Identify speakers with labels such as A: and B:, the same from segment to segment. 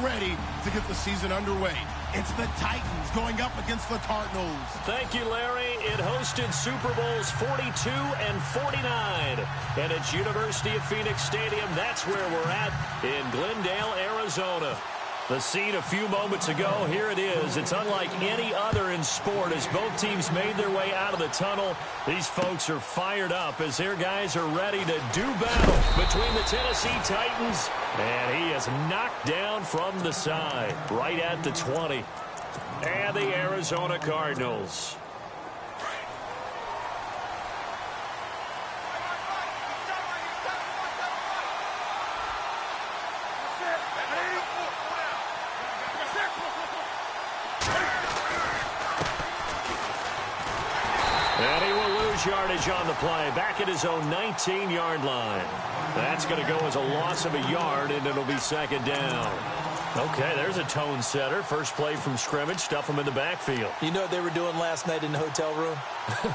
A: ready to get the season underway. It's the Titans going up against the Cardinals.
B: Thank you, Larry. It hosted Super Bowls 42 and 49. And it's University of Phoenix Stadium. That's where we're at in Glendale, Arizona. The scene a few moments ago, here it is. It's unlike any other in sport as both teams made their way out of the tunnel. These folks are fired up as their guys are ready to do battle between the Tennessee Titans. And he is knocked down from the side, right at the 20. And the Arizona Cardinals. And he will lose yardage on the play, back at his own 19-yard line. That's going to go as a loss of a yard, and it'll be second down. Okay, there's a tone setter. First play from scrimmage, stuff him in the backfield.
C: You know what they were doing last night in the hotel room?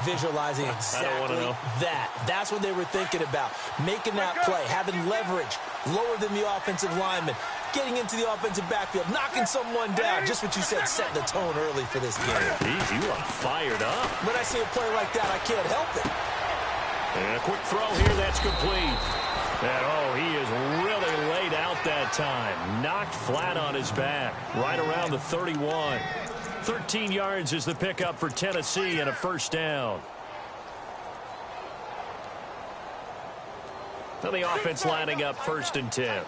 C: Visualizing exactly that. That's what they were thinking about. Making that play, having leverage, lower than the offensive lineman, getting into the offensive backfield, knocking someone down. Just what you said, set the tone early for this game.
B: Jeez, you are fired up.
C: When I see a play like that, I can't help it.
B: And a quick throw here, that's complete. And, he is really laid out that time. Knocked flat on his back, right around the 31. 13 yards is the pickup for Tennessee and a first down. So the offense lining up 1st and 10.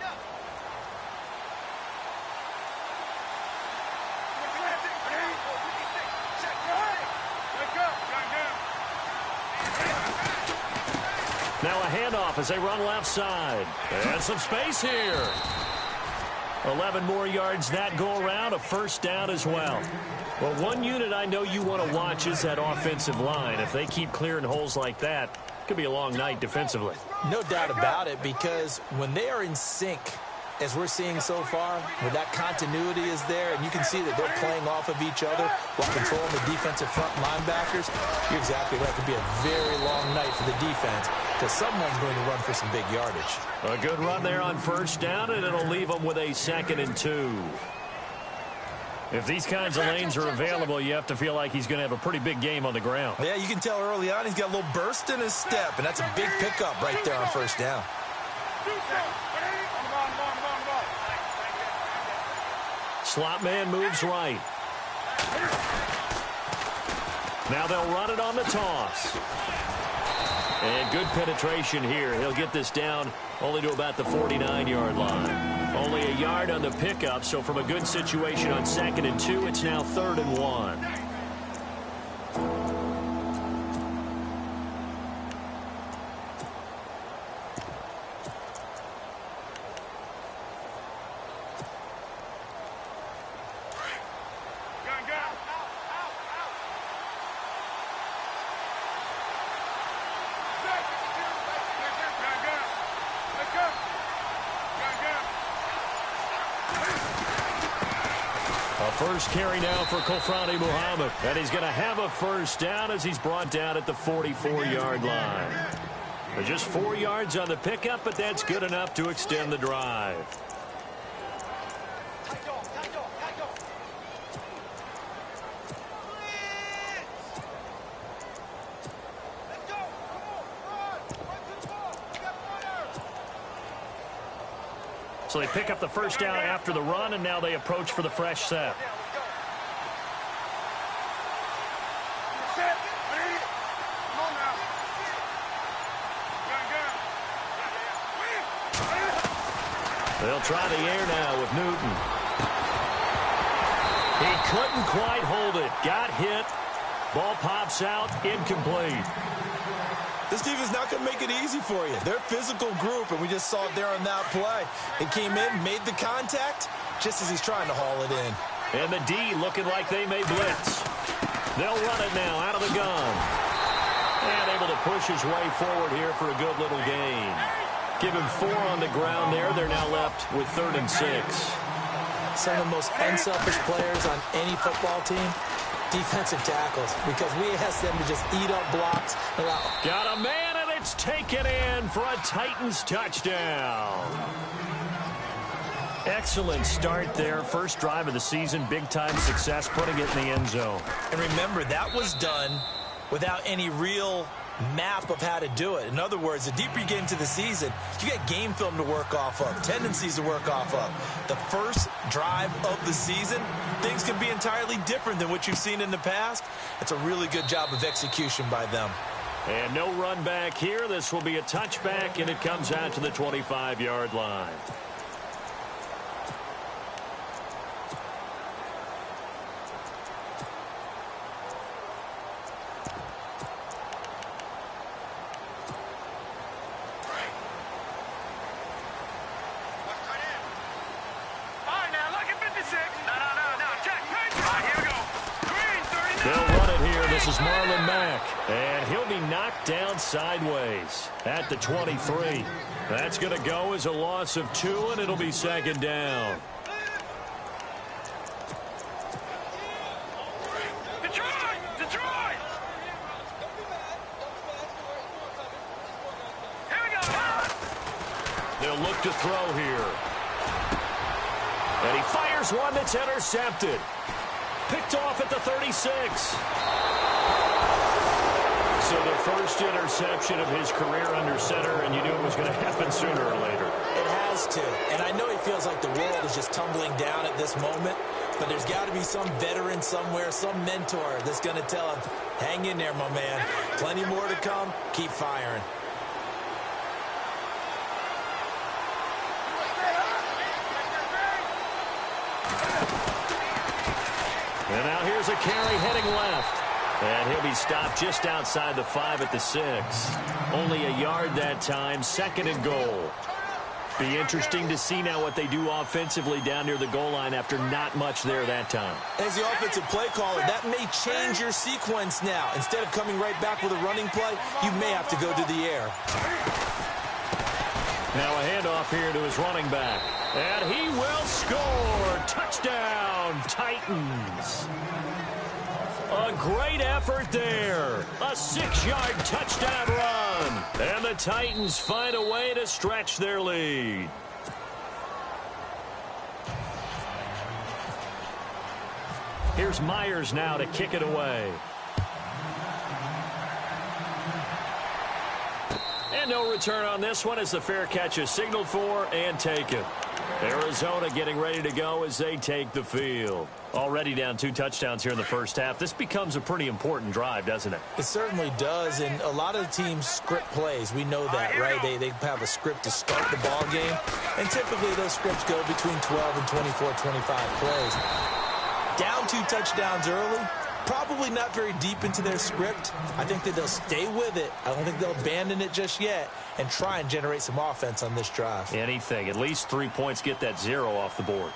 B: Now a handoff as they run left side. And some space here. 11 more yards that go around, a first down as well. Well, one unit I know you want to watch is that offensive line. If they keep clearing holes like that, it could be a long night defensively.
C: No doubt about it, because when they are in sync, as we're seeing so far, where that continuity is there, and you can see that they're playing off of each other while controlling the defensive front linebackers, you're exactly right. It could be a very long night for the defense because someone's going to run for some big yardage.
B: A good run there on first down, and it'll leave them with a 2nd and 2. If these kinds of lanes are available, you have to feel like he's going to have a pretty big game on the ground.
C: Yeah, you can tell early on he's got a little burst in his step, and that's a big pickup right there on first down.
B: Slot man moves right. Now they'll run it on the toss. And good penetration here. He'll get this down only to about the 49-yard line. Only a yard on the pickup, so from a good situation on 2nd and 2, it's now 3rd and 1. First carry now for Kofrani Muhammad. And he's going to have a first down as he's brought down at the 44-yard line. Just 4 yards on the pickup, but that's good enough to extend the drive. So they pick up the first down after the run, and now they approach for the fresh set. They'll try the air now with Newton. He couldn't quite hold it. Got hit. Ball pops out. Incomplete.
C: This defense is not going to make it easy for you. They're a physical group, and we just saw it there on that play. He came in, made the contact, just as he's trying to haul it in.
B: And the D looking like they may blitz. They'll run it now out of the gun. And able to push his way forward here for a good little gain. Give him 4 on the ground there. They're now left with 3rd and 6.
C: Some of the most unselfish players on any football team, defensive tackles, because we ask them to just eat up blocks.
B: Got a man, and it's taken in for a Titans touchdown. Excellent start there. First drive of the season, big-time success, putting it in the end zone.
C: And remember, that was done without any real map of how to do it. In other words, the deeper you get into the season, you get game film to work off of, tendencies to work off of. The first drive of the season, things can be entirely different than what you've seen in the past. It's a really good job of execution by them.
B: And no run back here. This will be a touchback, and it comes out to the 25-yard line. Marlon Mack, and he'll be knocked down sideways at the 23. That's going to go as a loss of 2, and it'll be second down. Detroit! Here we go. They'll look to throw here. And he fires one that's intercepted. Picked off at the 36. So the first interception of his career under center, and you knew it was going to happen sooner or later.
C: It has to. And I know he feels like the world is just tumbling down at this moment, but there's got to be some veteran somewhere, some mentor that's going to tell him, hang in there, my man. Plenty more to come. Keep firing.
B: And now here's a carry heading left. And he'll be stopped just outside the 5 at the 6. Only a yard that time, second and goal. Be interesting to see now what they do offensively down near the goal line after not much there that time.
C: As the offensive play caller, that may change your sequence now. Instead of coming right back with a running play, you may have to go to the air.
B: Now a handoff here to his running back. And he will score. Touchdown, Titans. A great effort there. A 6-yard touchdown run. And the Titans find a way to stretch their lead. Here's Myers now to kick it away. And no return on this one as the fair catch is signaled for and taken. Arizona getting ready to go as they take the field. Already down 2 touchdowns here in the first half. This becomes a pretty important drive, doesn't it?
C: It certainly does, and a lot of the teams script plays. We know that, right? They have a script to start the ball game, and typically those scripts go between 12 and 24, 25 plays. Down 2 touchdowns early, probably not very deep into their script. I think that they'll stay with it. I don't think they'll abandon it just yet and try and generate some offense on this drive.
B: Anything. At least 3 points, get that 0 off the board.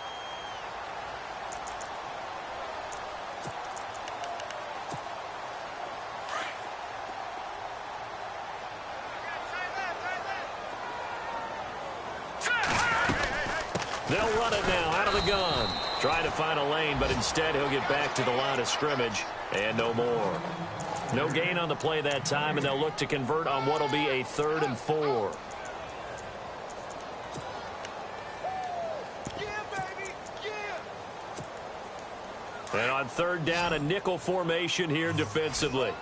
B: They'll run it now out of the gun. Trying to find a lane, but instead he'll get back to the line of scrimmage and no more. No gain on the play that time, and they'll look to convert on what will be a 3rd and 4. And on 3rd down, a nickel formation here defensively.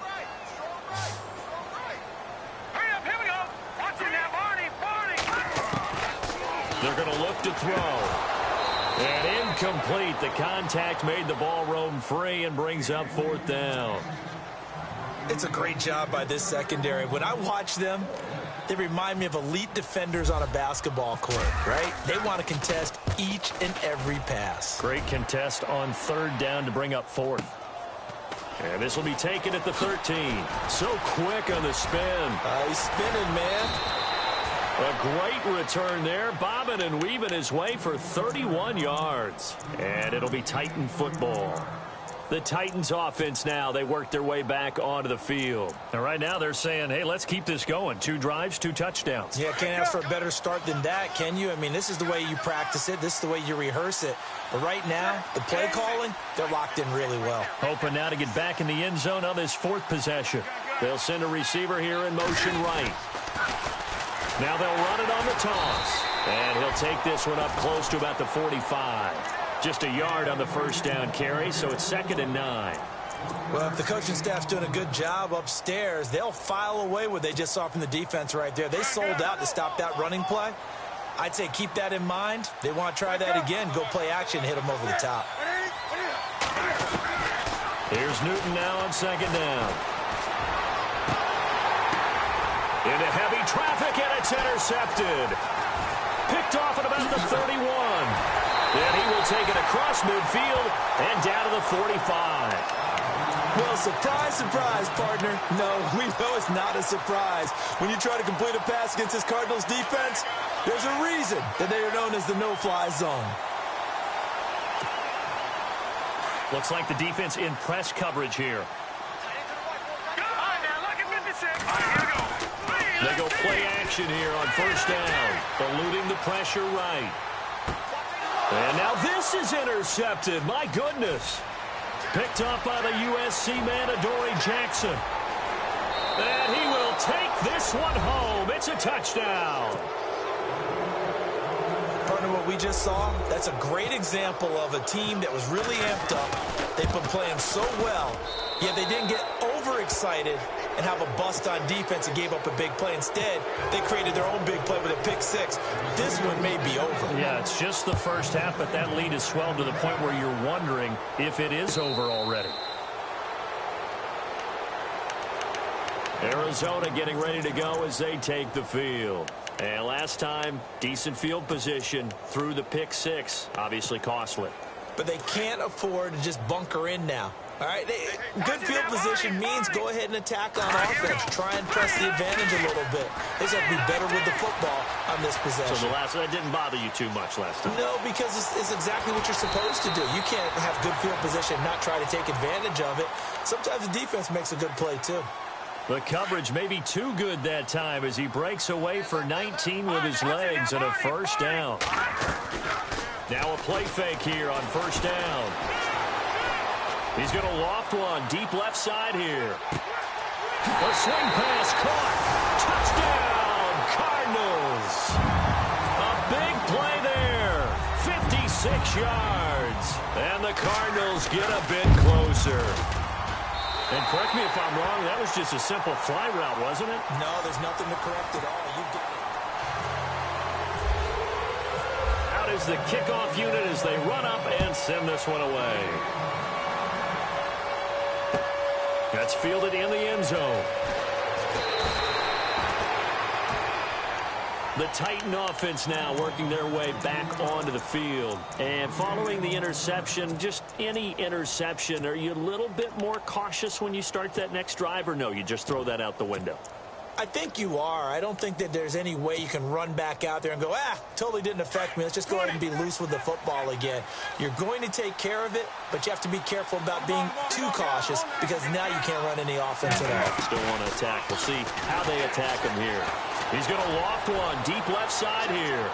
B: They're going to look to throw. And incomplete. The contact made the ball roam free and brings up 4th down.
C: It's a great job by this secondary. When I watch them, they remind me of elite defenders on a basketball court, right? They want to contest each and every pass.
B: Great contest on 3rd down to bring up 4th. And this will be taken at the 13. So quick on the spin.
C: He's spinning, man.
B: A great return there, bobbing and weaving his way for 31 yards. And it'll be Titan football. The Titans offense now, they work their way back onto the field. And right now they're saying, hey, let's keep this going. 2 drives, 2 touchdowns.
C: Yeah, can't ask for a better start than that, can you? I mean, this is the way you practice it. This is the way you rehearse it. But right now, the play calling, they're locked in really well.
B: Hoping now to get back in the end zone on this 4th possession. They'll send a receiver here in motion right. Now they'll run it on the toss. And he'll take this one up close to about the 45. Just a yard on the first down carry, so it's 2nd and 9.
C: Well, if the coaching staff's doing a good job upstairs, they'll file away what they just saw from the defense right there. They sold out to stop that running play. I'd say keep that in mind. They want to try that again, go play action, hit them over the top.
B: Here's Newton now on 2nd down. Into heavy traffic, and it's intercepted. Picked off at about the 31. And he will take it across midfield and down to the 45.
C: Well, surprise, surprise, partner. No, we know it's not a surprise. When you try to complete a pass against this Cardinals defense, there's a reason that they are known as the no-fly zone.
B: Looks like the defense in press coverage here. They go play action here on 1st down, eluding the pressure right. And now this is intercepted. My goodness. Picked up by the USC man, Adoree Jackson. And he will take this one home. It's a touchdown.
C: Partner, what we just saw, that's a great example of a team that was really amped up. They've been playing so well, yet they didn't get overexcited and have a bust on defense and gave up a big play. Instead, they created their own big play with a pick six. This one may be over.
B: Yeah, it's just the first half, but that lead has swelled to the point where you're wondering if it is over already. Arizona getting ready to go as they take the field. And last time, decent field position through the pick six. Obviously costly.
C: But they can't afford to just bunker in now. All right, good field position means go ahead and attack on offense. Try and press the advantage a little bit. They just have to be better with the football on this possession.
B: So that didn't bother you too much last time?
C: No, because it's exactly what you're supposed to do. You can't have good field position and not try to take advantage of it. Sometimes the defense makes a good play, too.
B: The coverage may be too good that time as he breaks away for 19 with his legs and a 1st down. Now a play fake here on 1st down. He's going to loft one deep left side here. A swing pass caught. Touchdown, Cardinals. A big play there. 56 yards. And the Cardinals get a bit closer. And correct me if I'm wrong, that was just a simple fly route, wasn't it?
C: No, there's nothing to correct at all. You get it.
B: Out is the kickoff unit as they run up and send this one away. That's fielded in the end zone. The Titan offense now working their way back onto the field. And following the interception, just any interception, are you a little bit more cautious when you start that next drive, or no, you just throw that out the window?
C: I think you are. I don't think that there's any way you can run back out there and go, totally didn't affect me. Let's just go ahead and be loose with the football again. You're going to take care of it, but you have to be careful about being too cautious because now you can't run any offense at all.
B: Still want to attack. We'll see how they attack him here. He's going to loft one deep left side here.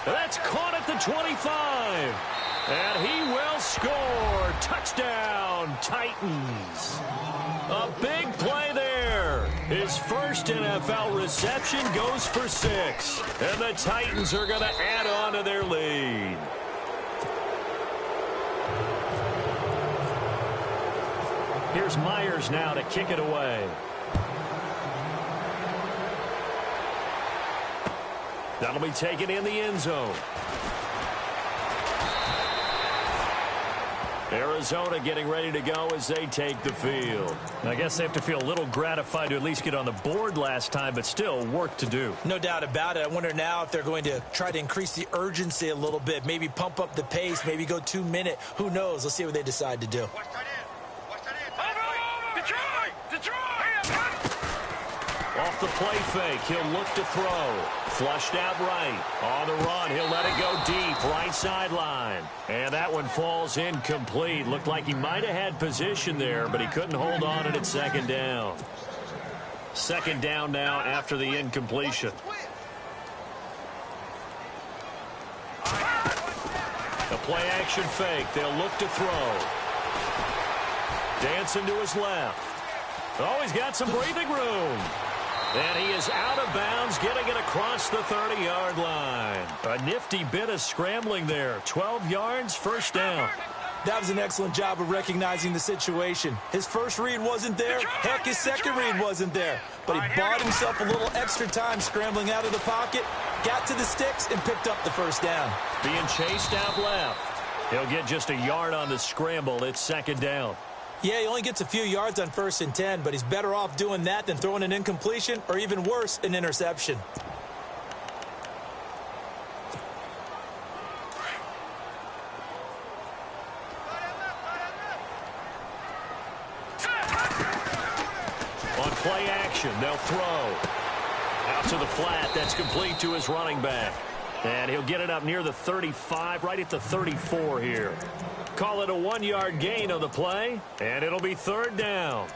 B: That's caught at the 25. And he will score. Touchdown, Titans. A big play there. His first NFL reception goes for 6. And the Titans are going to add on to their lead. Here's Myers now to kick it away. That'll be taken in the end zone. Arizona getting ready to go as they take the field. I guess they have to feel a little gratified to at least get on the board last time, but still work to do.
C: No doubt about it. I wonder now if they're going to try to increase the urgency a little bit, maybe pump up the pace, maybe go 2-minute. Who knows? Let's see what they decide to do.
B: Off the play fake, he'll look to throw. Flushed out right. On the run, he'll let it go deep, right sideline. And that one falls incomplete. Looked like he might have had position there, but he couldn't hold on it at 2nd down. 2nd down now after the incompletion. The play action fake, they'll look to throw. Dancing to his left. Oh, he's got some breathing room. And he is out of bounds, getting it across the 30-yard line. A nifty bit of scrambling there. 12 yards, first down.
C: That was an excellent job of recognizing the situation. His first read wasn't there. Heck, his second read wasn't there. But he bought himself a little extra time scrambling out of the pocket, got to the sticks, and picked up the first down.
B: Being chased out left. He'll get just a yard on the scramble. It's second down.
C: Yeah, he only gets a few yards on 1st and 10, but he's better off doing that than throwing an incompletion or, even worse, an interception.
B: On play action, they'll throw. Out to the flat. That's complete to his running back. And he'll get it up near the 35, right at the 34 here. Call it a 1-yard gain on the play, and it'll be third down.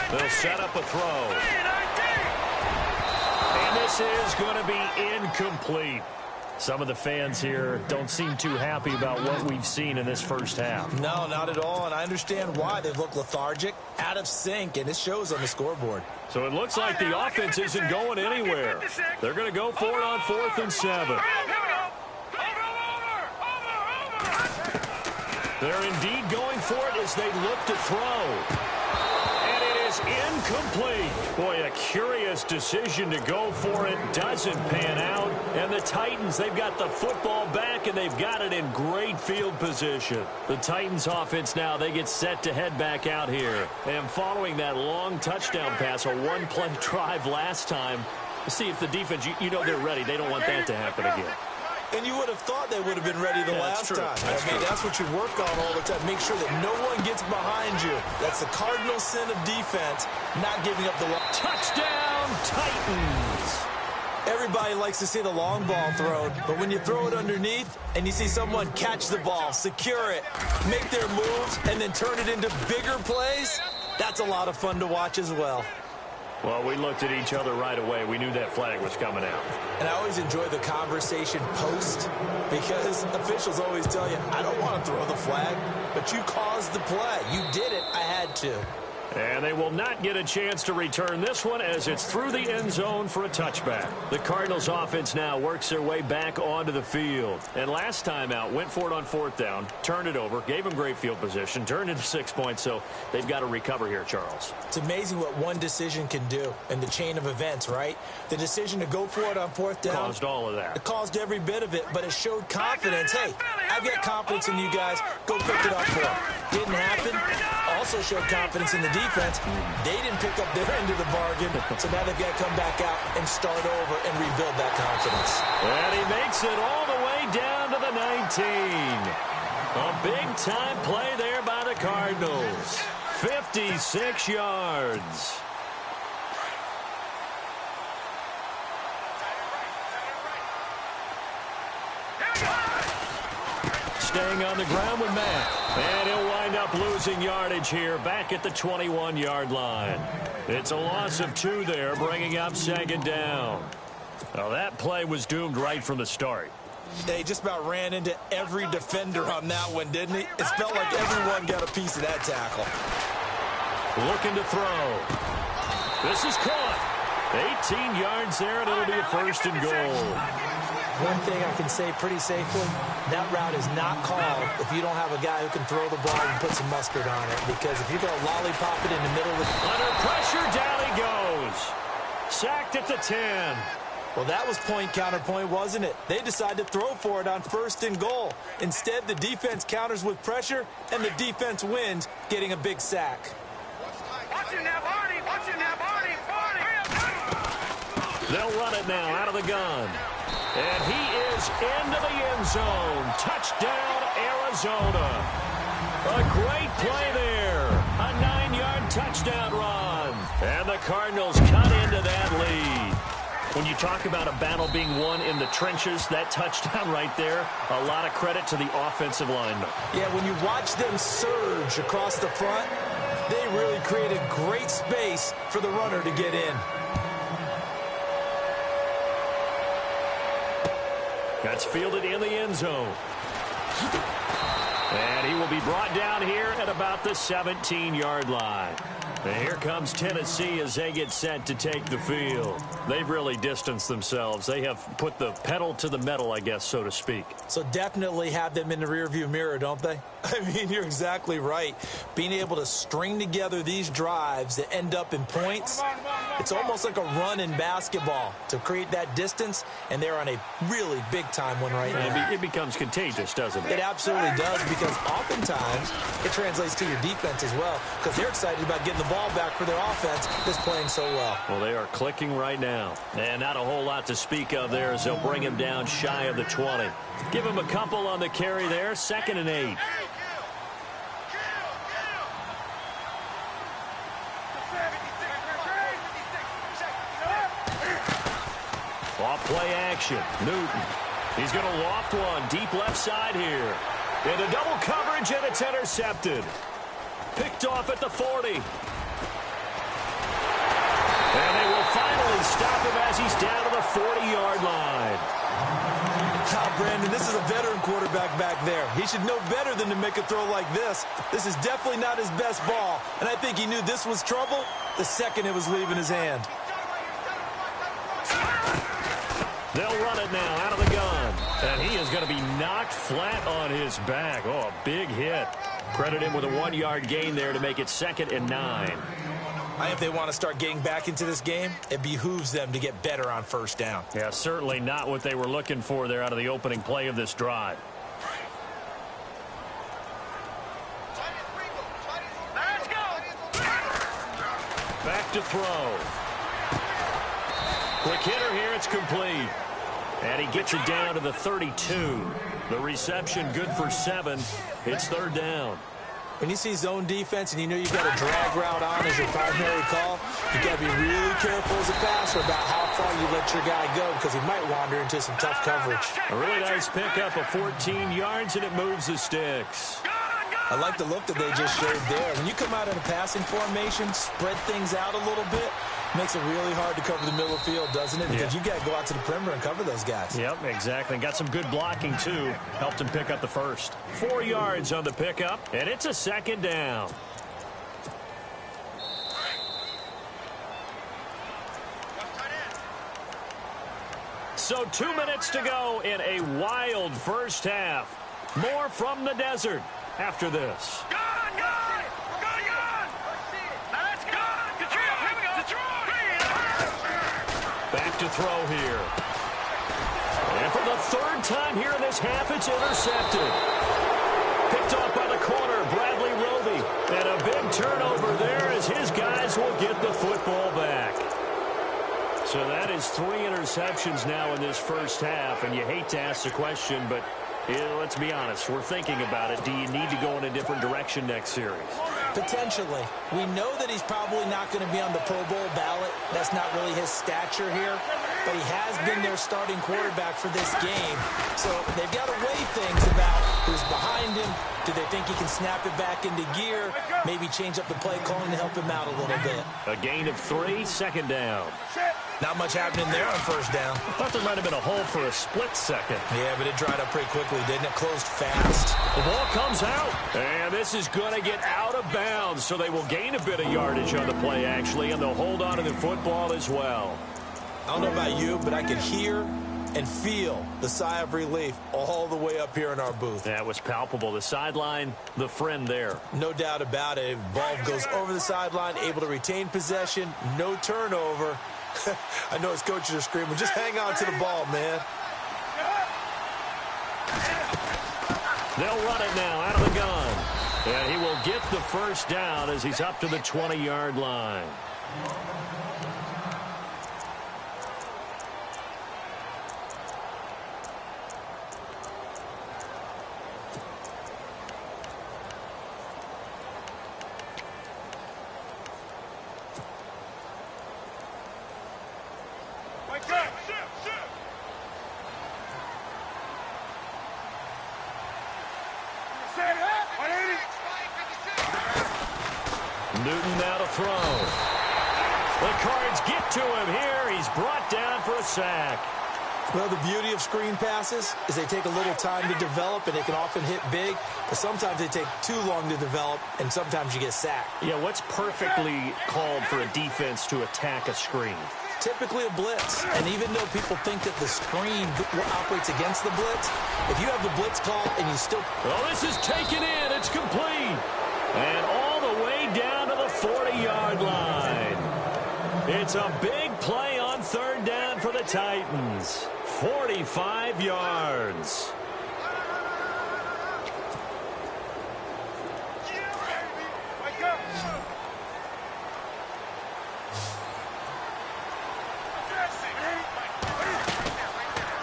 B: They'll set up a throw. And this is going to be incomplete. Some of the fans here don't seem too happy about what we've seen in this first half.
C: No, not at all, and I understand why. They look lethargic, out of sync, and it shows on the scoreboard.
B: So it looks like the offense isn't going anywhere. They're going to go for it on 4th and 7. They're indeed going for it as they look to throw. And it is incomplete. Boy, a curious decision to go for it. Doesn't pan out. And the Titans, they've got the football back, and they've got it in great field position. The Titans offense now, they get set to head back out here. And following that long touchdown pass, a one-play drive last time, see if the defense, you know they're ready. They don't want that to happen again.
C: And you would have thought they would have been ready the last time. That's what you work on all the time. Make sure that no one gets behind you. That's the cardinal sin of defense, not giving up the long.
B: Touchdown, Titans.
C: Everybody likes to see the long ball thrown, but when you throw it underneath and you see someone catch the ball, secure it, make their moves, and then turn it into bigger plays, that's a lot of fun to watch as well.
B: Well, we looked at each other right away. We knew that flag was coming out.
C: And I always enjoy the conversation post because officials always tell you, I don't want to throw the flag, but you caused the play. You did it. I had to.
B: And they will not get a chance to return this one as it's through the end zone for a touchback. The Cardinals offense now works their way back onto the field. And last time out, went for it on 4th down, turned it over, gave them great field position, turned into 6 points, so they've got to recover here, Charles.
C: It's amazing what one decision can do in the chain of events, right? The decision to go for it on 4th down.
B: Caused all of that.
C: It caused every bit of it, but it showed confidence. Hey, I've got confidence in you guys. Go pick it up for them. Didn't happen. Also showed confidence in the defense. They didn't pick up their end of the bargain, so now they've got to come back out and start over and rebuild that confidence.
B: And he makes it all the way down to the 19. A big-time play there by the Cardinals. 56 yards. Staying on the ground with Matt. And he'll wind up losing yardage here back at the 21-yard line. It's a loss of 2 there, bringing up second down. Now, that play was doomed right from the start.
C: They just about ran into every defender on that one, didn't he? It felt like everyone got a piece of that tackle.
B: Looking to throw. This is caught. 18 yards there, and it'll be a 1st and goal.
C: One thing I can say pretty safely, that route is not called if you don't have a guy who can throw the ball and put some mustard on it. Because if you go lollipop it in the middle of the...
B: Under pressure, down he goes. Sacked at the 10.
C: Well, that was point counterpoint, wasn't it? They decided to throw for it on 1st and goal. Instead, the defense counters with pressure, and the defense wins, getting a big sack.
D: Watching that Barney! Watching that Barney!
B: They'll run it now out of the gun. And he is into the end zone. Touchdown, Arizona. A great play there. A 9-yard touchdown run. And the Cardinals cut into that lead. When you talk about a battle being won in the trenches, that touchdown right there, a lot of credit to the offensive linemen.
C: Yeah, when you watch them surge across the front, They really created great space for the runner to get in.
B: That's fielded in the end zone. And he will be brought down here at about the 17-yard line. And here comes Tennessee as they get set to take the field. They've really distanced themselves. They have put the pedal to the metal, I guess, so to speak.
C: So definitely have them in the rearview mirror, don't they? I mean, you're exactly right. Being able to string together these drives that end up in points, it's almost like a run in basketball to create that distance, and they're on a really big-time one right now.
B: It becomes contagious, doesn't it?
C: It absolutely does, because oftentimes it translates to your defense as well, because they're excited about getting the ball back for their offense that's playing so well.
B: Well, they are clicking right now. And not a whole lot to speak of there as they'll bring him down shy of the 20. Give him a couple on the carry there, 2nd and 8. Off play action. Newton. He's going to loft one deep left side here. Into double coverage, and it's intercepted. Picked off at the 40. And they will finally stop him as he's down to the 40-yard line.
C: Now, Brandon, this is a veteran quarterback back there. He should know better than to make a throw like this. This is definitely not his best ball, and I think he knew this was trouble the second it was leaving his hand.
B: They'll run it now out of the gun. And he is going to be knocked flat on his back. Oh, a big hit. Credit him with a 1-yard gain there to make it 2nd and 9.
C: If they want to start getting back into this game, it behooves them to get better on first down.
B: Yeah, certainly not what they were looking for there out of the opening play of this drive.
D: Let's go.
B: Back to throw. Quick hitter here, it's complete. And he gets it down to the 32. The reception good for 7. It's 3rd down.
C: When you see zone defense and you know you've got a drag route on as your primary call, you've got to be really careful as a passer about how far you let your guy go, because he might wander into some tough coverage.
B: A really nice pickup of 14 yards, and it moves the sticks.
C: I like the look that they just showed there. When you come out in a passing formation, spread things out a little bit, makes it really hard to cover the middle of the field, doesn't it? Because you got to go out to the perimeter and cover those guys.
B: Yep, exactly. Got some good blocking, too. Helped him pick up the first. 4 yards on the pickup, and it's a 2nd down. So 2 minutes to go in a wild first half. More from the desert after this. Back to throw here. And for the 3rd time here in this half, it's intercepted. Picked off by the corner, Bradley Roby. And a big turnover there as his guys will get the football back. So that is 3 interceptions now in this first half. And you hate to ask the question, but let's be honest. We're thinking about it. Do you need to go in a different direction next series?
C: Potentially. We know that he's probably not going to be on the Pro Bowl ballot. That's not really his stature here. But he has been their starting quarterback for this game. So they've got to weigh things about who's behind him. Do they think he can snap it back into gear? Maybe change up the play calling to help him out a little bit.
B: A gain of 3, 2nd down.
C: Not much happening there on first down.
B: I thought there might have been a hole for a split second.
C: Yeah, but it dried up pretty quickly, didn't it? Closed fast.
B: The ball comes out. And this is going to get out of bounds, so they will gain a bit of yardage on the play, actually, and they'll hold on to the football as well.
C: I don't know about you, but I could hear and feel the sigh of relief all the way up here in our booth.
B: That was palpable. The sideline, the friend there.
C: No doubt about it. Ball goes over the sideline, able to retain possession, no turnover. I know his coaches are screaming, just hang on to the ball, man.
B: They'll run it now out of the gun. And he will get the first down as he's up to the 20-yard line. Newton now to throw. The Cards get to him here. He's brought down for a sack.
C: Well, the beauty of screen passes is they take a little time to develop, and they can often hit big, but sometimes they take too long to develop, and sometimes you get sacked.
B: Yeah, what's perfectly called for a defense to attack a screen?
C: Typically a blitz, and even though people think that the screen operates against the blitz, if you have the blitz call and you still...
B: Well, this is taken in. It's complete. And all the way down to the 40-yard line. It's a big play on third down for the Titans. 45 yards.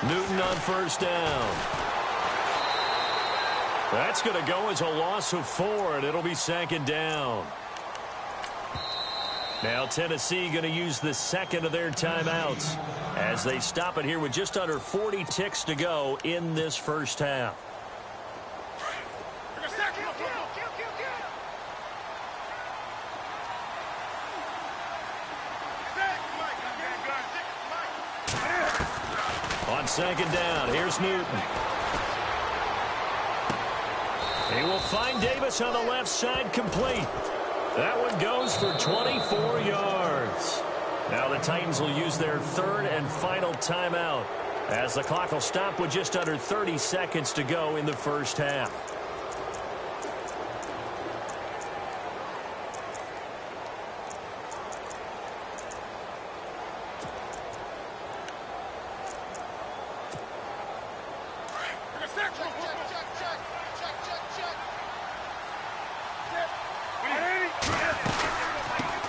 B: Newton on first down. That's going to go as a loss of 4, and it'll be second down. Now Tennessee going to use the second of their timeouts as they stop it here with just under 40 ticks to go in this first half. On second down, here's Newton. He will find Davis on the left side, complete. That one goes for 24 yards. Now the Titans will use their third and final timeout as the clock will stop with just under 30 seconds to go in the first half.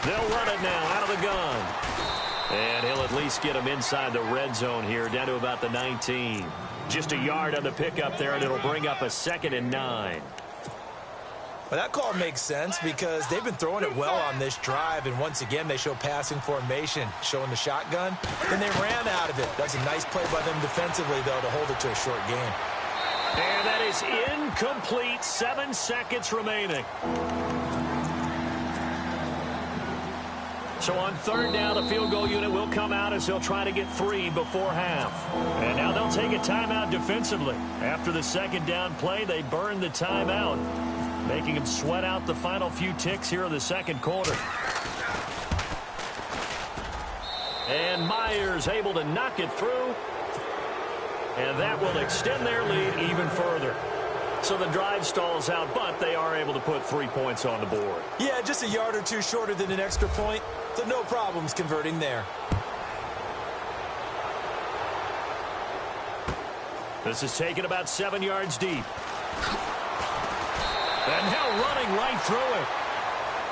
B: They'll run it now out of the gun. And he'll at least get him inside the red zone here, down to about the 19. Just a yard on the pickup there, and it'll bring up a 2nd and 9.
C: Well, that call makes sense because they've been throwing it well on this drive, and once again they show passing formation, showing the shotgun. Then they ran out of it. That's a nice play by them defensively, though, to hold it to a short game.
B: And that is incomplete. 7 seconds remaining. So on third down, the field goal unit will come out as they'll try to get 3 before half. And now they'll take a timeout defensively. After the second down play, they burn the timeout, making them sweat out the final few ticks here in the second quarter. And Myers able to knock it through. And that will extend their lead even further. So the drive stalls out, but they are able to put 3 points on the board.
C: Yeah, just a yard or two shorter than an extra point. So no problems converting there.
B: This is taken about 7 yards deep. And now running right through it.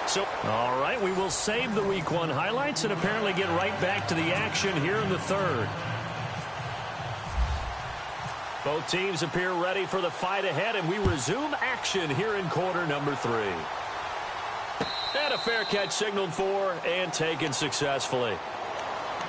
B: So, all right, we will save the Week 1 highlights and apparently get right back to the action here in the third. Both teams appear ready for the fight ahead, and we resume action here in quarter number 3. And a fair catch signaled for and taken successfully.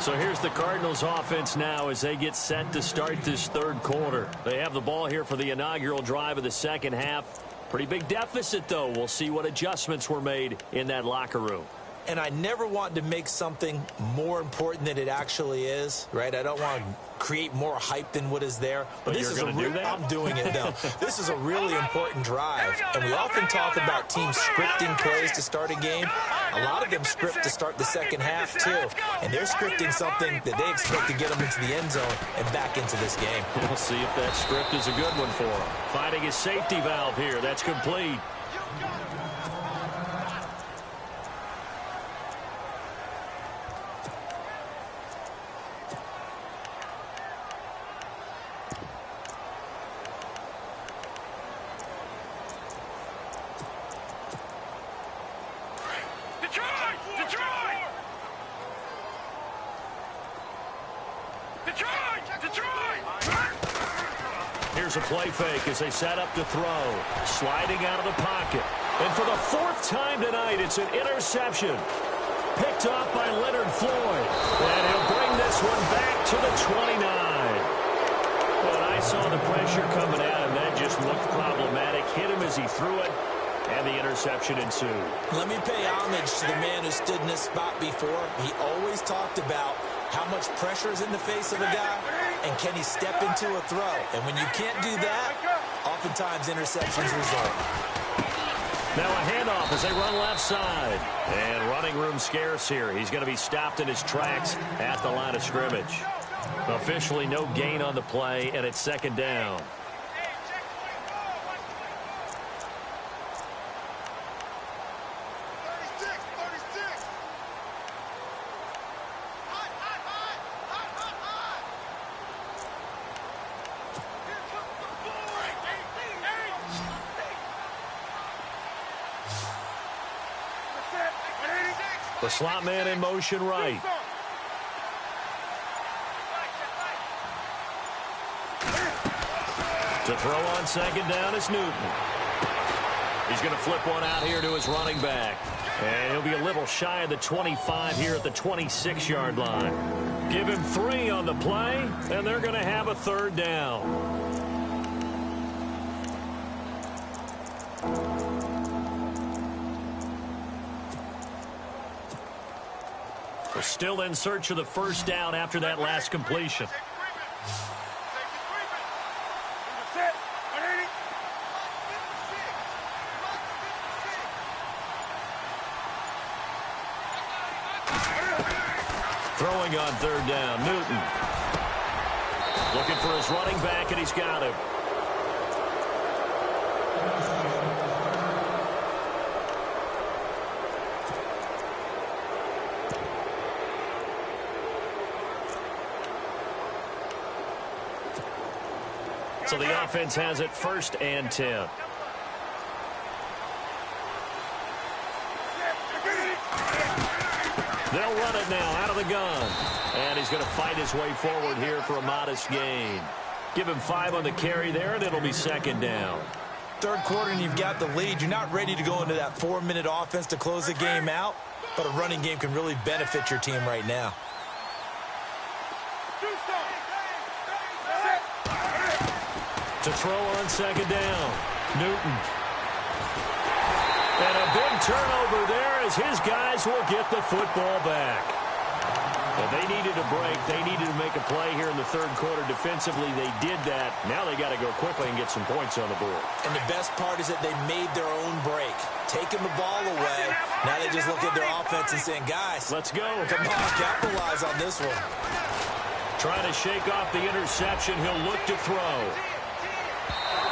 B: So here's the Cardinals offense now as they get set to start this third quarter. They have the ball here for the inaugural drive of the second half. Pretty big deficit, though. We'll see what adjustments were made in that locker room.
C: And I never want to make something more important than it actually is, right? I don't want to create more hype than what is there.
B: But this is a do that?
C: I'm doing it, though. This is a really important drive. And we often talk about teams scripting plays to start a game. A lot of them script to start the second half, too. And they're scripting something that they expect to get them into the end zone and back into this game.
B: We'll see if that script is a good one for them. Finding a safety valve here. That's complete. Here's a play fake as they set up to throw. Sliding out of the pocket. And for the 4th time tonight, it's an interception. Picked off by Leonard Floyd. And he'll bring this one back to the 29. When I saw the pressure coming at him, that just looked problematic. Hit him as he threw it. And the interception ensued.
C: Let me pay homage to the man who stood in this spot before. He always talked about how much pressure is in the face of a guy, and can he step into a throw? And when you can't do that, oftentimes interceptions result.
B: Now a handoff as they run left side. And running room scarce here. He's going to be stopped in his tracks at the line of scrimmage. Officially no gain on the play, and it's second down. The slot man in motion right. To throw on second down is Newton. He's going to flip one out here to his running back. And he'll be a little shy of the 25 here at the 26-yard line. Give him 3 on the play, and they're going to have a third down. We're still in search of the first down after that last completion. Throwing on third down, Newton. Looking for his running back, and he's got him. So the offense has it 1st and 10. They'll run it now out of the gun. And he's going to fight his way forward here for a modest gain. Give him 5 on the carry there, and it'll be second down.
C: Third quarter, and you've got the lead. You're not ready to go into that 4-minute offense to close the game out, but a running game can really benefit your team right now.
B: To throw on second down, Newton. And a big turnover there as his guys will get the football back. Well, they needed a break. They needed to make a play here in the third quarter. Defensively, they did that. Now they got to go quickly and get some points on the board.
C: And the best part is that they made their own break, taking the ball away. Now they just look at their offense and saying, guys,
B: let's go.
C: Come on, capitalize on this one.
B: Trying to shake off the interception. He'll look to throw.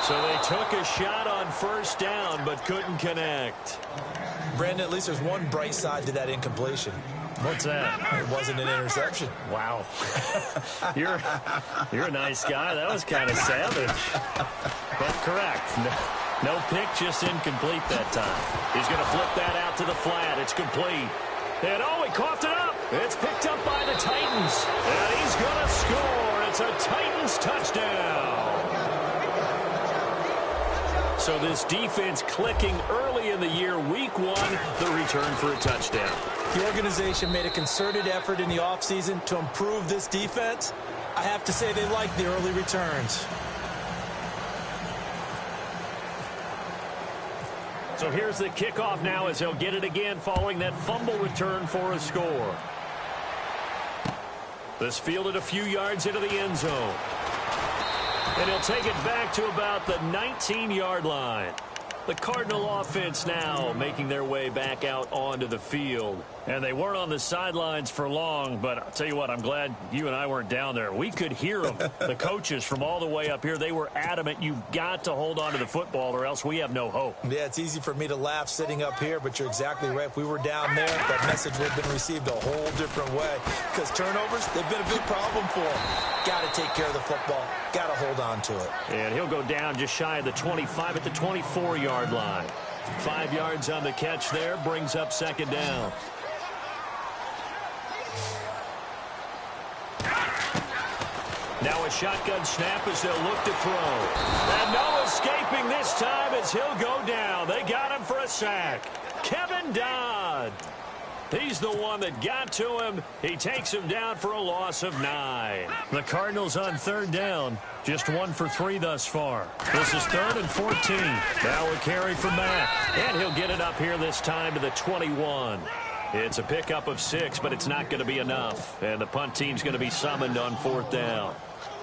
B: So they took a shot on first down, but couldn't connect.
C: Brandon, at least there's one bright side to that incompletion.
B: What's that?
C: It wasn't an interception.
B: Wow. You're a nice guy. That was kind of savage. But correct. No pick, just incomplete that time. He's going to flip that out to the flat. It's complete. And oh, he coughed it up. It's picked up by the Titans. And he's going to score. It's a Titans touchdown. So this defense clicking early in the year, week 1, the return for a touchdown.
C: The organization made a concerted effort in the offseason to improve this defense. I have to say they like the early returns.
B: So here's the kickoff now as he'll get it again following that fumble return for a score. This fielded a few yards into the end zone. And he'll take it back to about the 19-yard line. The Cardinal offense now making their way back out onto the field. And they weren't on the sidelines for long, but I'll tell you what, I'm glad you and I weren't down there. We could hear them. The coaches from all the way up here, they were adamant, you've got to hold on to the football or else we have no hope.
C: Yeah, it's easy for me to laugh sitting up here, but you're exactly right. If we were down there, that message would have been received a whole different way. Because turnovers, they've been a big problem for them. Got to take care of the football. Got to hold on to it.
B: And he'll go down just shy of the 25 at the 24-yard line. 5 yards on the catch there, brings up second down. Now a shotgun snap as they'll look to throw. And no escaping this time as he'll go down. They got him for a sack. Kevin Dodd. He's the one that got to him. He takes him down for a loss of 9. The Cardinals on third down. Just 1 for 3 thus far. This is 3rd and 14. Now a carry for Mack. And he'll get it up here this time to the 21. It's a pickup of 6, but it's not going to be enough. And the punt team's going to be summoned on 4th down.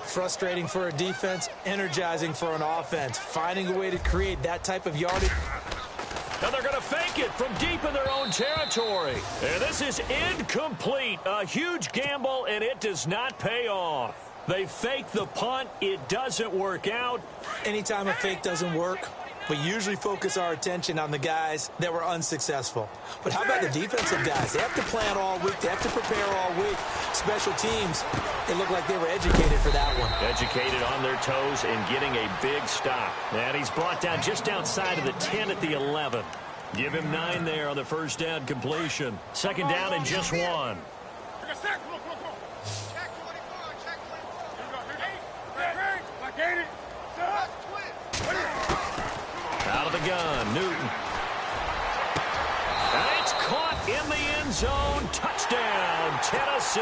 C: Frustrating for a defense, energizing for an offense. Finding a way to create that type of yardage.
B: And they're going to fake it from deep in their own territory. And this is incomplete. A huge gamble, and it does not pay off. They fake the punt. It doesn't work out.
C: Anytime a fake doesn't work, we usually focus our attention on the guys that were unsuccessful. But how about the defensive guys? They have to plan all week. They have to prepare all week. Special teams, it looked like they were educated for that one.
B: Educated on their toes and getting a big stop. And he's brought down just outside of the 10 at the 11. Give him 9 there on the first down completion. 2nd down and just 1. Out of the gun, Newton. And it's caught in the end zone. Touchdown, Tennessee.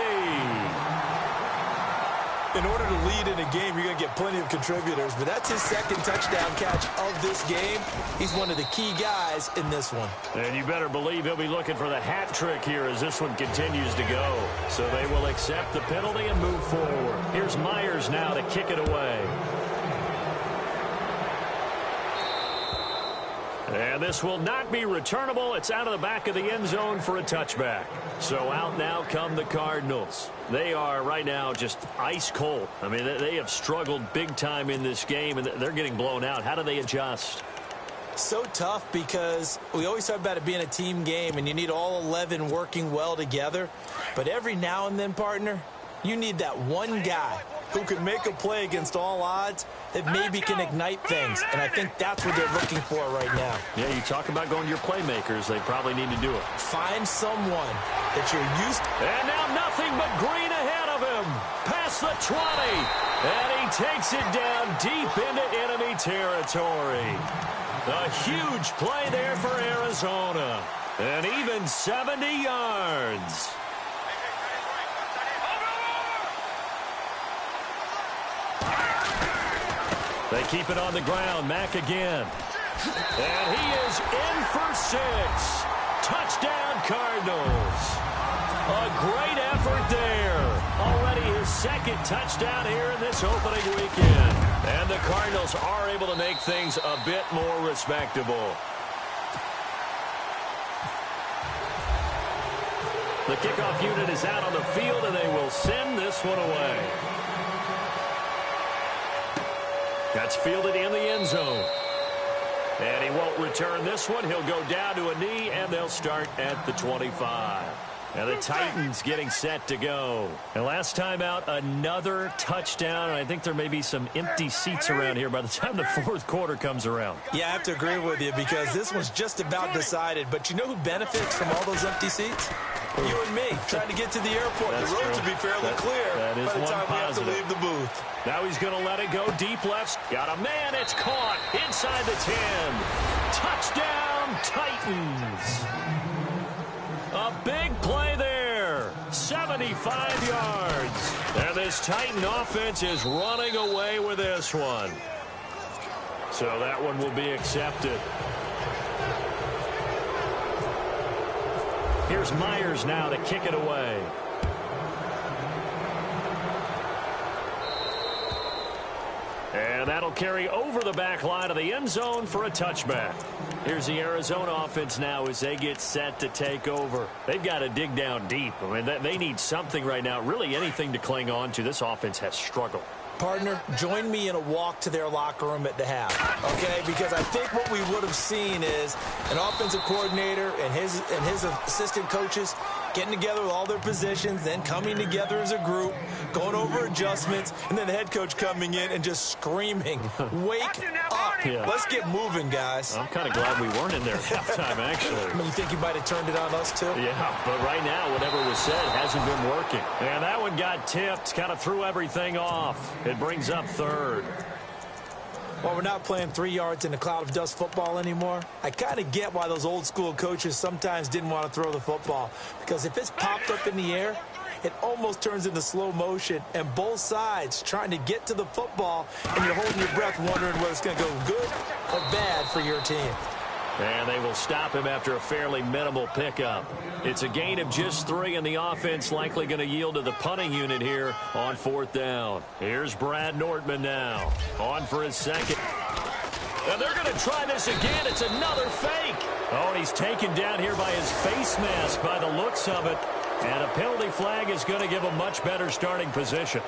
C: In order to lead in a game, you're going to get plenty of contributors, but that's his 2nd touchdown catch of this game. He's one of the key guys in this one.
B: And you better believe he'll be looking for the hat trick here as this one continues to go. So they will accept the penalty and move forward. Here's Myers now to kick it away. And this will not be returnable. It's out of the back of the end zone for a touchback. So out now come the Cardinals. They are right now just ice cold. I mean, they have struggled big time in this game, and they're getting blown out. How do they adjust?
C: So tough because we always talk about it being a team game, and you need all 11 working well together. But every now and then, partner, you need that one guy who can make a play against all odds that maybe can ignite things. And I think that's what they're looking for right now.
B: Yeah, you talk about going to your playmakers. They probably need to do it.
C: Find someone that you're used to.
B: And now nothing but green ahead of him. Past the 20. And he takes it down deep into enemy territory. A huge play there for Arizona. And even 70 yards. They keep it on the ground. Mack again. And he is in for 6. Touchdown, Cardinals. A great effort there. Already his 2nd touchdown here in this opening weekend. And the Cardinals are able to make things a bit more respectable. The kickoff unit is out on the field, and they will send this one away. That's fielded in the end zone. And he won't return this one. He'll go down to a knee, and they'll start at the 25. And the Titans getting set to go. And last time out, another touchdown. And I think there may be some empty seats around here by the time the 4th quarter comes around.
C: Yeah, I have to agree with you because this one's just about decided. But you know who benefits from all those empty seats? You and me, trying to get to the airport.
B: That's
C: the road
B: true.
C: to be fairly clear
B: that is
C: by the time we have to
B: positive.
C: leave the booth.
B: Now he's going to let it go deep left. Got a man. It's caught inside the 10. Touchdown, Titans. A big play there. 75 yards. And this Titan offense is running away with this one. So that one will be accepted. Here's Myers now to kick it away. And that'll carry over the back line of the end zone for a touchback. Here's the Arizona offense now as they get set to take over. They've got to dig down deep. I mean, they need something right now, really anything to cling on to. This offense has struggled.
C: Partner, join me in a walk to their locker room at the half, okay? Because I think what we would have seen is an offensive coordinator and his assistant coaches getting together with all their positions, then coming together as a group, going over adjustments, and then the head coach coming in and just screaming, wake up.
B: Yeah.
C: Let's get moving, guys.
B: I'm kind of glad we weren't in there at halftime, actually.
C: I mean, you think you might have turned it on us, too?
B: Yeah, but right now, whatever was said hasn't been working. And that one got tipped, kind of threw everything off. It brings up 3rd.
C: Well, we're not playing 3 yards in a cloud of dust football anymore. I kind of get why those old school coaches sometimes didn't want to throw the football. Because if it's popped up in the air, it almost turns into slow motion. And both sides trying to get to the football, and you're holding your breath wondering whether it's going to go good or bad for your team.
B: And they will stop him after a fairly minimal pickup. It's a gain of just 3, and the offense likely going to yield to the punting unit here on 4th down. Here's Brad Nortman now, on for his second. And they're going to try this again. It's another fake. Oh, and he's taken down here by his face mask by the looks of it. And a penalty flag is going to give a much better starting position.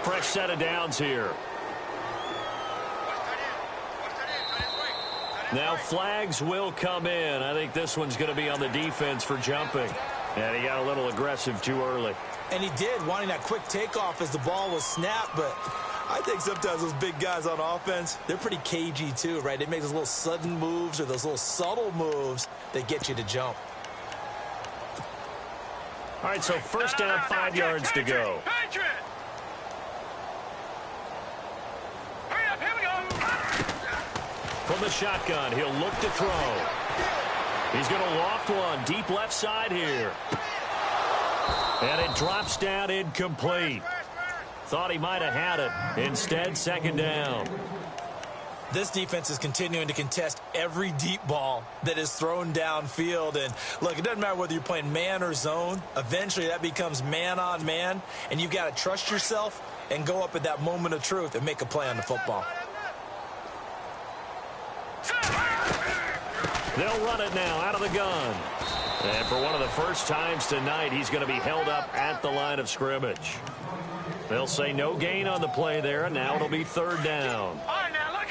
B: Fresh set of downs here. Now flags will come in. I think this one's going to be on the defense for jumping. And he got a little aggressive too early.
C: And he did, wanting that quick takeoff as the ball was snapped. But I think sometimes those big guys on offense, they're pretty cagey too, right? They make those little sudden moves or those little subtle moves that get you to jump.
B: All right, so first down, 5 yards to go. From the shotgun, he'll look to throw. He's going to loft one deep left side here. And it drops down incomplete. Thought he might have had it. Instead, second down.
C: This defense is continuing to contest every deep ball that is thrown downfield. And look, it doesn't matter whether you're playing man or zone. Eventually, that becomes man on man. And you've got to trust yourself and go up at that moment of truth and make a play on the football.
B: They'll run it now out of the gun. And for one of the first times tonight, he's going to be held up at the line of scrimmage. They'll say no gain on the play there, and now it'll be third down.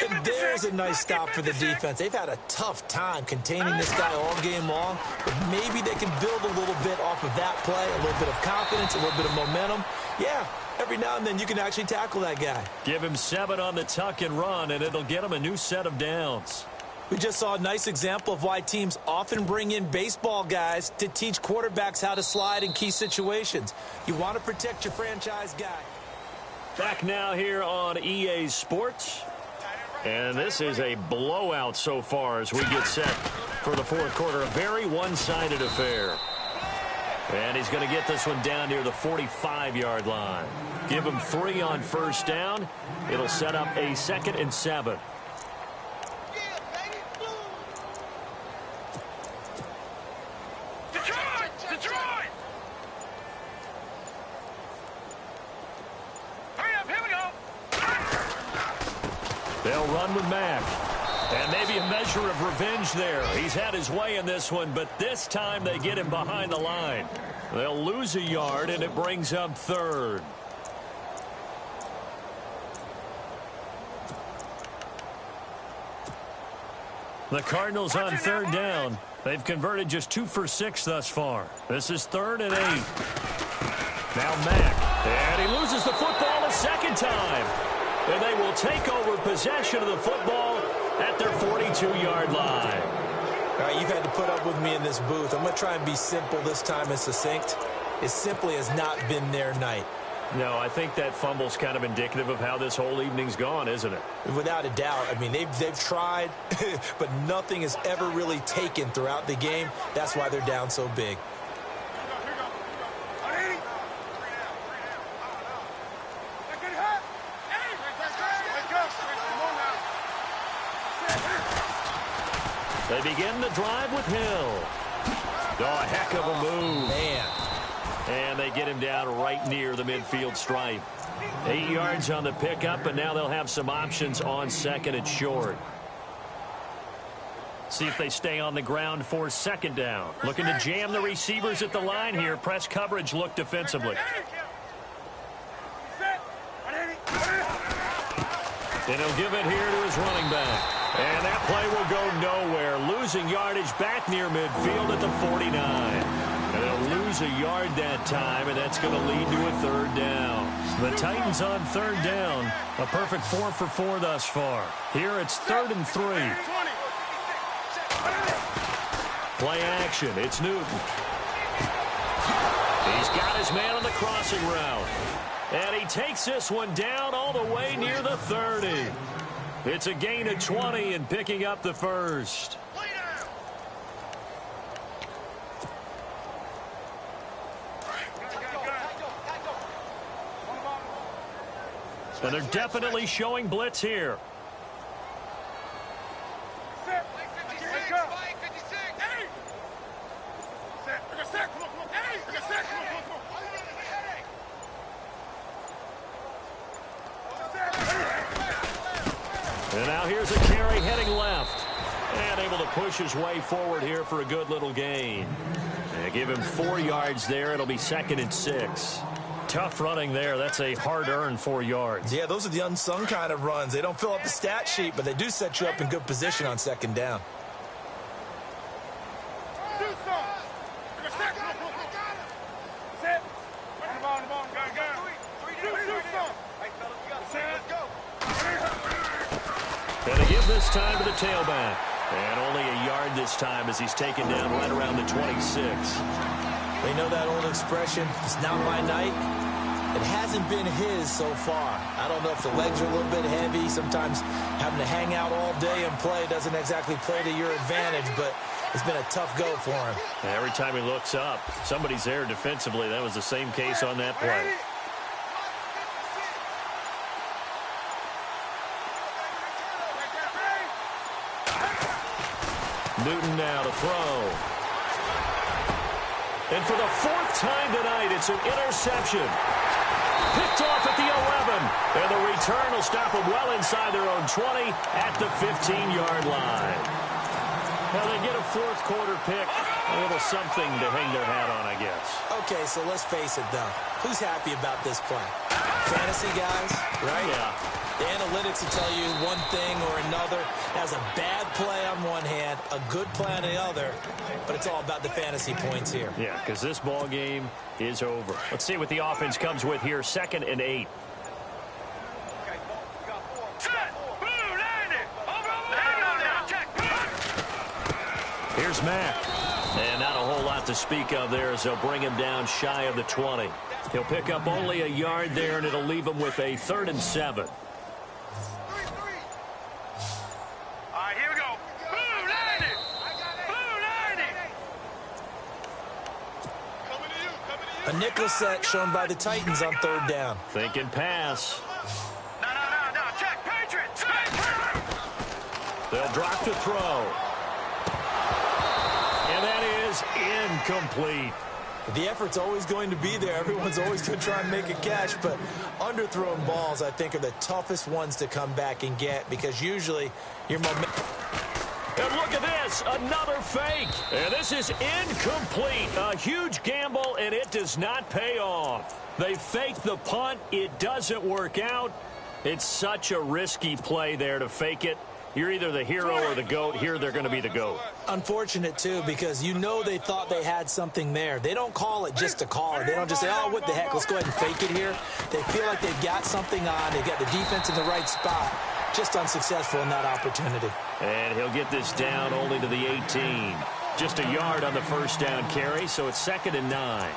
C: And there's a nice stop for the defense. They've had a tough time containing this guy all game long, but maybe they can build a little bit off of that play, a little bit of confidence, a little bit of momentum. Yeah, every now and then you can actually tackle that guy.
B: Give him 7 on the tuck and run, and it'll get him a new set of downs.
C: We just saw a nice example of why teams often bring in baseball guys to teach quarterbacks how to slide in key situations. You want to protect your franchise guy.
B: Back now here on EA Sports. And this is a blowout so far as we get set for the fourth quarter. A very one-sided affair. And he's going to get this one down near the 45-yard line. Give him 3 on first down. It'll set up a 2nd and 7. They'll run with Mack. And maybe a measure of revenge there. He's had his way in this one, but this time they get him behind the line. They'll lose a yard, and it brings up 3rd. The Cardinals on 3rd down. They've converted just 2 for 6 thus far. This is 3rd and 8. Now Mack. And he loses the football a second time. And they will take over possession of the football at their 42-yard line.
C: All right, you've had to put up with me in this booth. I'm going to try and be simple this time and succinct. It simply has not been their night.
B: No, I think that fumble's kind of indicative of how this whole evening's gone, isn't it?
C: Without a doubt. I mean, they've tried, but nothing has ever really taken throughout the game. That's why they're down so big.
B: They begin the drive with Hill. Oh, a heck of a move.
C: Man.
B: And they get him down right near the midfield stripe. 8 yards on the pickup, and now they'll have some options on 2nd and short. See if they stay on the ground for 2nd down. Looking to jam the receivers at the line here. Press coverage look defensively. And he'll give it here to his running back. And that play will go nowhere. Losing yardage back near midfield at the 49. And they'll lose a yard that time, and that's going to lead to a 3rd down. The Titans on 3rd down. A perfect 4 for 4 thus far. Here it's 3rd and 3. Play action. It's Newton. He's got his man on the crossing route. And he takes this one down all the way near the 30. It's a gain of 20 and picking up the first. And they're definitely showing blitz here. And now here's a carry heading left. And able to push his way forward here for a good little gain. And give him 4 yards there. It'll be 2nd and 6. Tough running there. That's a hard-earned 4 yards.
C: Yeah, those are the unsung kind of runs. They don't fill up the stat sheet, but they do set you up in good position on 2nd down.
B: And they give this time to the tailback. And only a yard this time as he's taken down right around the 26.
C: They know that old expression, it's not my night. It hasn't been his so far. I don't know if the legs are a little bit heavy. Sometimes having to hang out all day and play doesn't exactly play to your advantage, but it's been a tough go for him.
B: And every time he looks up, somebody's there defensively. That was the same case on that play. Newton now to throw. And for the 4th time tonight, it's an interception. Picked off at the 11. And the return will stop them well inside their own 20 at the 15-yard line. Now they get a 4th quarter pick. A little something to hang their hat on, I guess.
C: Okay, so let's face it, though. Who's happy about this play? Fantasy guys, right?
B: Yeah.
C: The analytics will tell you one thing or another. Has a bad play on one hand, a good play on the other, but it's all about the fantasy points here.
B: Yeah, because this ball game is over. Let's see what the offense comes with here. 2nd and 8. Here's Mack. And not a whole lot to speak of there as they'll bring him down shy of the 20. He'll pick up only a yard there, and it'll leave him with a 3rd and 7.
C: A nickel set shown by the Titans on 3rd down.
B: Thinking pass.
D: No, check, Patriots!
B: They'll drop to throw. And that is incomplete.
C: The effort's always going to be there. Everyone's always going to try and make a catch, but underthrown balls, I think, are the toughest ones to come back and get because usually your momentum.
B: And look at this, another fake. And this is incomplete. A huge gamble, and it does not pay off. They fake the punt. It doesn't work out. It's such a risky play there to fake it. You're either the hero or the GOAT. Here they're going to be the GOAT.
C: Unfortunate, too, because you know they thought they had something there. They don't call it just to call it. They don't just say, oh, what the heck, let's go ahead and fake it here. They feel like they've got something on. They've got the defense in the right spot. Just unsuccessful in that opportunity.
B: And he'll get this down only to the 18. Just a yard on the 1st down carry, so it's 2nd and 9.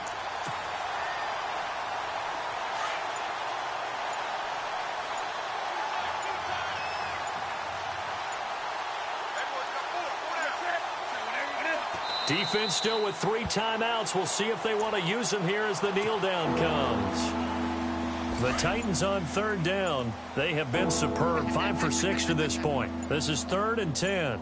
B: Defense still with 3 timeouts. We'll see if they want to use them here as the kneel down comes. The Titans on 3rd down. They have been superb. 5 for 6 to this point. This is 3rd and 10.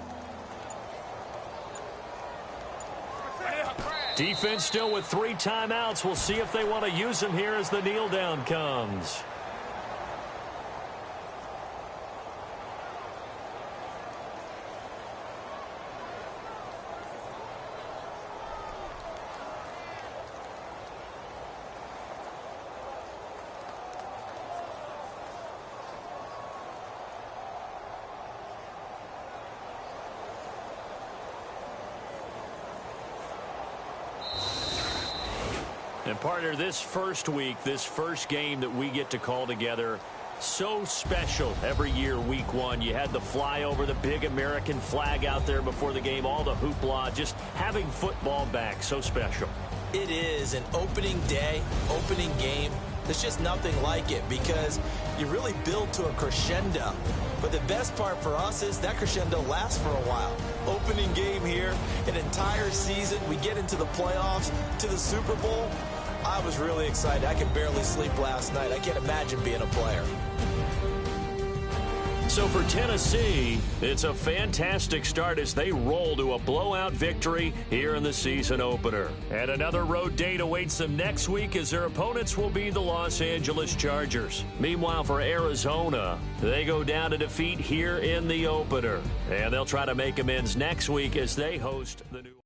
B: Defense still with 3 timeouts. We'll see if they want to use them here as the kneel down comes. And partner, this first week, this first game that we get to call together, so special every year, week 1. You had the flyover, the big American flag out there before the game, all the hoopla, just having football back, so special.
C: It is an opening day, opening game. There's just nothing like it because you really build to a crescendo. But the best part for us is that crescendo lasts for a while. Opening game here, an entire season, we get into the playoffs, to the Super Bowl. I was really excited. I could barely sleep last night. I can't imagine being a player.
B: So for Tennessee, it's a fantastic start as they roll to a blowout victory here in the season opener. And another road date awaits them next week as their opponents will be the Los Angeles Chargers. Meanwhile, for Arizona, they go down to defeat here in the opener. And they'll try to make amends next week as they host the New